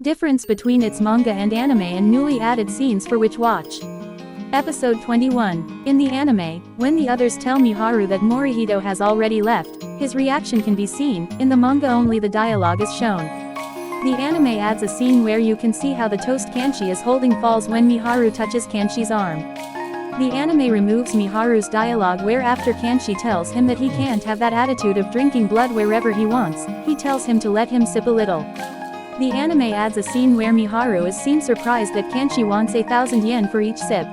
Difference between its manga and anime and newly added scenes for which watch. Episode 21. In the anime, when the others tell Miharu that Morihito has already left, his reaction can be seen. In the manga only the dialogue is shown. The anime adds a scene where you can see how the toast Kanchi is holding falls when Miharu touches Kanchi's arm. The anime removes Miharu's dialogue where after Kanchi tells him that he can't have that attitude of drinking blood wherever he wants, he tells him to let him sip a little. The anime adds a scene where Miharu is seen surprised that Kanchi wants 1,000 yen for each sip.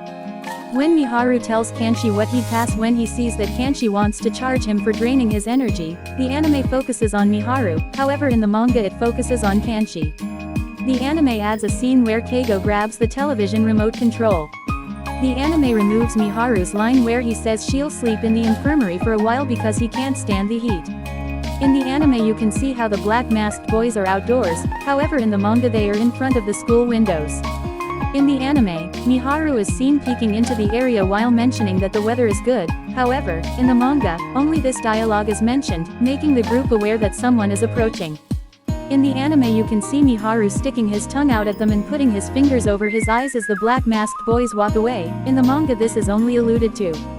When Miharu tells Kanchi what he'd pass when he sees that Kanchi wants to charge him for draining his energy, the anime focuses on Miharu, however in the manga it focuses on Kanchi. The anime adds a scene where Keigo grabs the television remote control. The anime removes Miharu's line where he says she'll sleep in the infirmary for a while because he can't stand the heat. In the anime you can see how the black masked boys are outdoors, however in the manga they are in front of the school windows. In the anime, Miharu is seen peeking into the area while mentioning that the weather is good, however, in the manga, only this dialogue is mentioned, making the group aware that someone is approaching. In the anime you can see Miharu sticking his tongue out at them and putting his fingers over his eyes as the black masked boys walk away. In the manga this is only alluded to.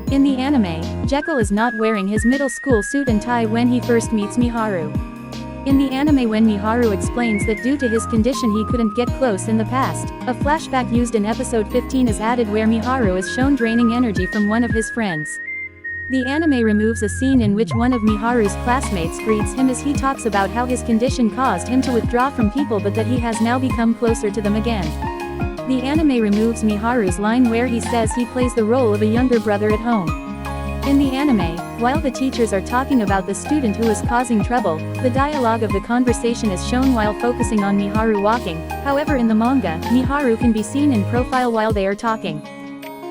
In the anime, Jekyll is not wearing his middle school suit and tie when he first meets Miharu. In the anime when Miharu explains that due to his condition he couldn't get close in the past, a flashback used in episode 15 is added where Miharu is shown draining energy from one of his friends. The anime removes a scene in which one of Miharu's classmates greets him as he talks about how his condition caused him to withdraw from people but that he has now become closer to them again. The anime removes Miharu's line where he says he plays the role of a younger brother at home. In the anime, while the teachers are talking about the student who is causing trouble, the dialogue of the conversation is shown while focusing on Miharu walking, however in the manga, Miharu can be seen in profile while they are talking.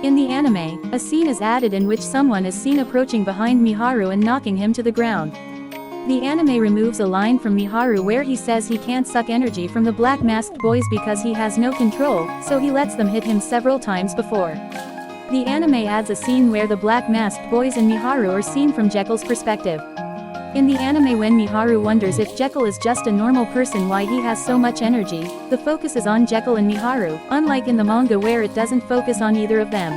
In the anime, a scene is added in which someone is seen approaching behind Miharu and knocking him to the ground. The anime removes a line from Miharu where he says he can't suck energy from the black masked boys because he has no control, so he lets them hit him several times before. The anime adds a scene where the black masked boys and Miharu are seen from Jekyll's perspective. In the anime when Miharu wonders if Jekyll is just a normal person why he has so much energy, the focus is on Jekyll and Miharu, unlike in the manga where it doesn't focus on either of them.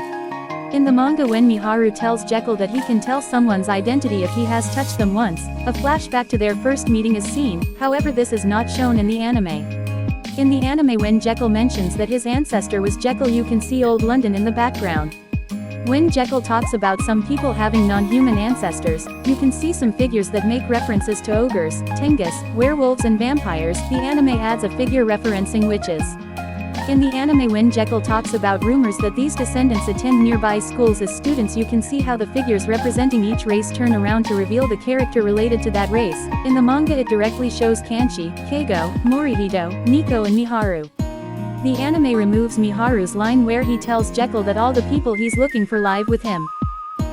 In the manga when Miharu tells Jekyll that he can tell someone's identity if he has touched them once, a flashback to their first meeting is seen, however this is not shown in the anime. In the anime when Jekyll mentions that his ancestor was Jekyll you can see old London in the background. When Jekyll talks about some people having non-human ancestors, you can see some figures that make references to ogres, Tengus, werewolves and vampires. The anime adds a figure referencing witches. In the anime when Jekyll talks about rumors that these descendants attend nearby schools as students you can see how the figures representing each race turn around to reveal the character related to that race. In the manga it directly shows Kanchi, Keigo, Morihito, Nico and Miharu. The anime removes Miharu's line where he tells Jekyll that all the people he's looking for live with him.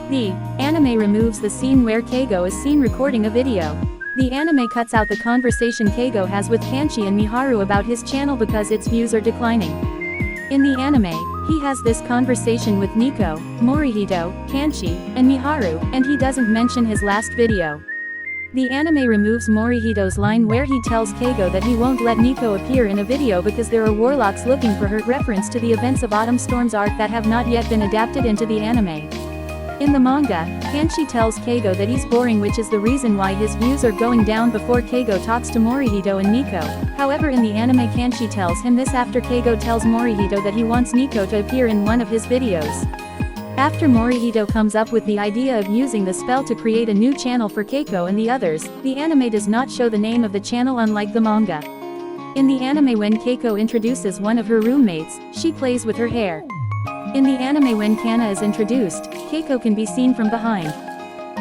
The anime removes the scene where Keigo is seen recording a video. The anime cuts out the conversation Keigo has with Kanchi and Miharu about his channel because its views are declining. In the anime, he has this conversation with Nico, Morihito, Kanchi, and Miharu, and he doesn't mention his last video. The anime removes Morihito's line where he tells Keigo that he won't let Nico appear in a video because there are warlocks looking for her, reference to the events of Autumn Storm's arc that have not yet been adapted into the anime. In the manga, Kanchi tells Keigo that he's boring which is the reason why his views are going down before Keigo talks to Morihito and Nico. However in the anime Kanchi tells him this after Keigo tells Morihito that he wants Nico to appear in one of his videos. After Morihito comes up with the idea of using the spell to create a new channel for Keiko and the others, the anime does not show the name of the channel unlike the manga. In the anime when Keiko introduces one of her roommates, she plays with her hair. In the anime when Kana is introduced, Keiko can be seen from behind.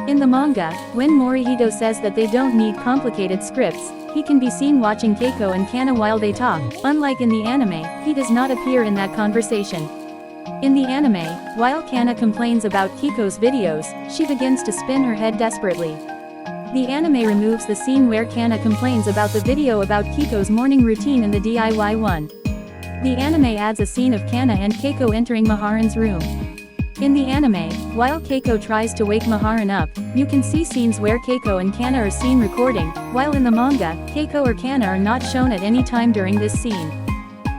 In the manga, when Morihito says that they don't need complicated scripts, he can be seen watching Keiko and Kana while they talk. Unlike in the anime, he does not appear in that conversation. In the anime, while Kana complains about Kiko's videos, she begins to spin her head desperately. The anime removes the scene where Kana complains about the video about Kiko's morning routine in the DIY one. The anime adds a scene of Kana and Keiko entering Maharan's room. In the anime, while Keiko tries to wake Maharan up, you can see scenes where Keiko and Kana are seen recording, while in the manga, Keiko or Kana are not shown at any time during this scene.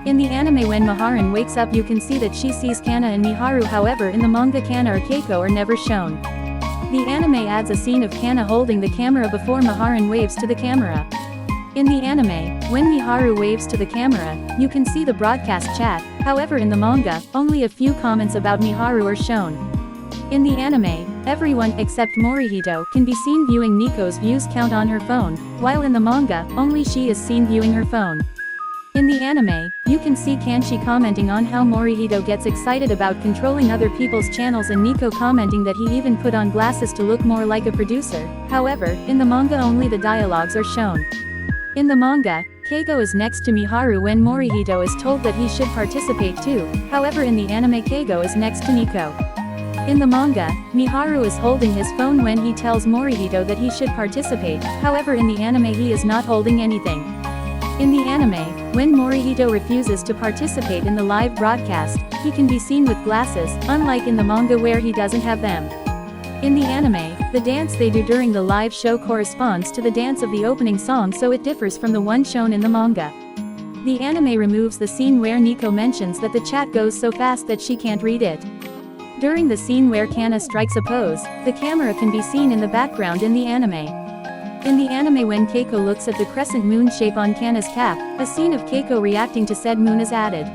In the anime when Maharan wakes up you can see that she sees Kana and Miharu, however in the manga Kana or Keiko are never shown. The anime adds a scene of Kana holding the camera before Maharan waves to the camera. In the anime, when Miharu waves to the camera, you can see the broadcast chat, however in the manga, only a few comments about Miharu are shown. In the anime, everyone except Morihito can be seen viewing Nico's views count on her phone, while in the manga, only she is seen viewing her phone. In the anime, you can see Kanshi commenting on how Morihito gets excited about controlling other people's channels and Nico commenting that he even put on glasses to look more like a producer. However, in the manga only the dialogues are shown. In the manga, Keigo is next to Miharu when Morihito is told that he should participate too, however in the anime Keigo is next to Nico. In the manga, Miharu is holding his phone when he tells Morihito that he should participate, however in the anime he is not holding anything. In the anime, when Morihito refuses to participate in the live broadcast, he can be seen with glasses, unlike in the manga where he doesn't have them. In the anime, the dance they do during the live show corresponds to the dance of the opening song, so it differs from the one shown in the manga. The anime removes the scene where Nico mentions that the chat goes so fast that she can't read it. During the scene where Kana strikes a pose, the camera can be seen in the background in the anime. In the anime when Keiko looks at the crescent moon shape on Kana's cap, a scene of Keiko reacting to said moon is added.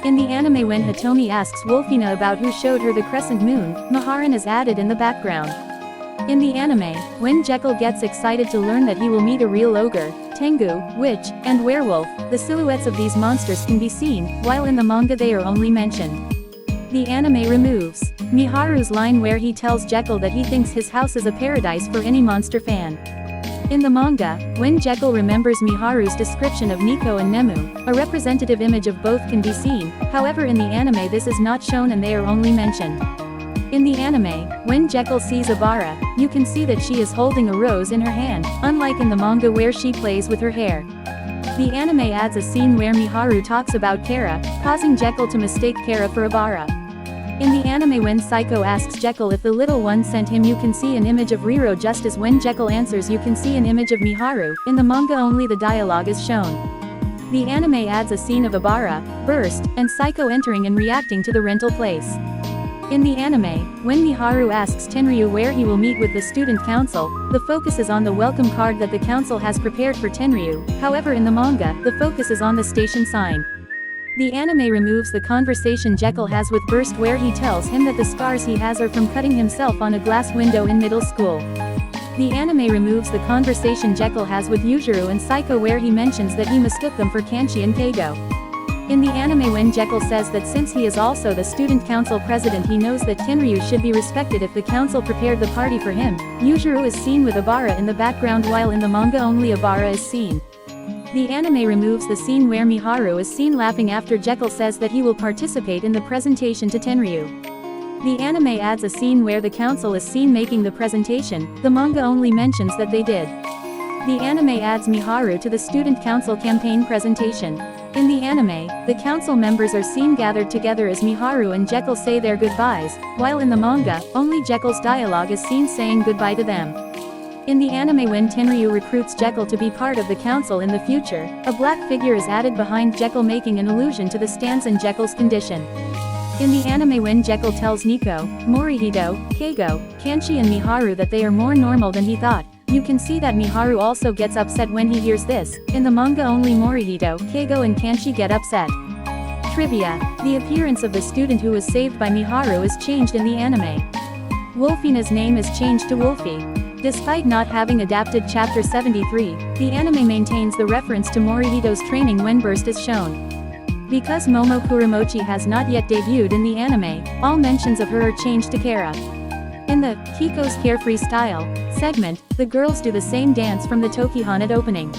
In the anime when Hitomi asks Wolfina about who showed her the crescent moon, Maharan is added in the background. In the anime, when Jekyll gets excited to learn that he will meet a real ogre, Tengu, witch, and werewolf, the silhouettes of these monsters can be seen, while in the manga they are only mentioned. The anime removes Miharu's line where he tells Jekyll that he thinks his house is a paradise for any monster fan. In the manga, when Jekyll remembers Miharu's description of Nico and Nemu, a representative image of both can be seen, however in the anime this is not shown and they are only mentioned. In the anime, when Jekyll sees Abara, you can see that she is holding a rose in her hand, unlike in the manga where she plays with her hair. The anime adds a scene where Miharu talks about Kara, causing Jekyll to mistake Kara for Abara. In the anime when Psycho asks Jekyll if the little one sent him you can see an image of Riro just as when Jekyll answers you can see an image of Miharu, in the manga only the dialogue is shown. The anime adds a scene of Abara, Burst, and Psycho entering and reacting to the rental place. In the anime, when Miharu asks Tenryu where he will meet with the student council, the focus is on the welcome card that the council has prepared for Tenryu, however in the manga, the focus is on the station sign. The anime removes the conversation Jekyll has with Burst where he tells him that the scars he has are from cutting himself on a glass window in middle school. The anime removes the conversation Jekyll has with Yujiro and Psycho where he mentions that he mistook them for Kanshi and Keigo. In the anime when Jekyll says that since he is also the student council president he knows that Tenryu should be respected if the council prepared the party for him, Yujiro is seen with Abara in the background while in the manga only Abara is seen. The anime removes the scene where Miharu is seen laughing after Jekyll says that he will participate in the presentation to Tenryu. The anime adds a scene where the council is seen making the presentation, the manga only mentions that they did. The anime adds Miharu to the student council campaign presentation. In the anime, the council members are seen gathered together as Miharu and Jekyll say their goodbyes, while in the manga, only Jekyll's dialogue is seen saying goodbye to them. In the anime when Tenryu recruits Jekyll to be part of the council in the future, a black figure is added behind Jekyll making an allusion to the stance in Jekyll's condition. In the anime when Jekyll tells Nico, Morihito, Keigo, Kanshi and Miharu that they are more normal than he thought, you can see that Miharu also gets upset when he hears this, in the manga only Morihito, Keigo and Kanshi get upset. Trivia: the appearance of the student who was saved by Miharu is changed in the anime. Wolfina's name is changed to Wolfie. Despite not having adapted Chapter 73, the anime maintains the reference to Morihito's training when Burst is shown. Because Momo Kurumochi has not yet debuted in the anime, all mentions of her are changed to Kara. In the Kiko's Carefree Style segment, the girls do the same dance from the Tokihanet opening.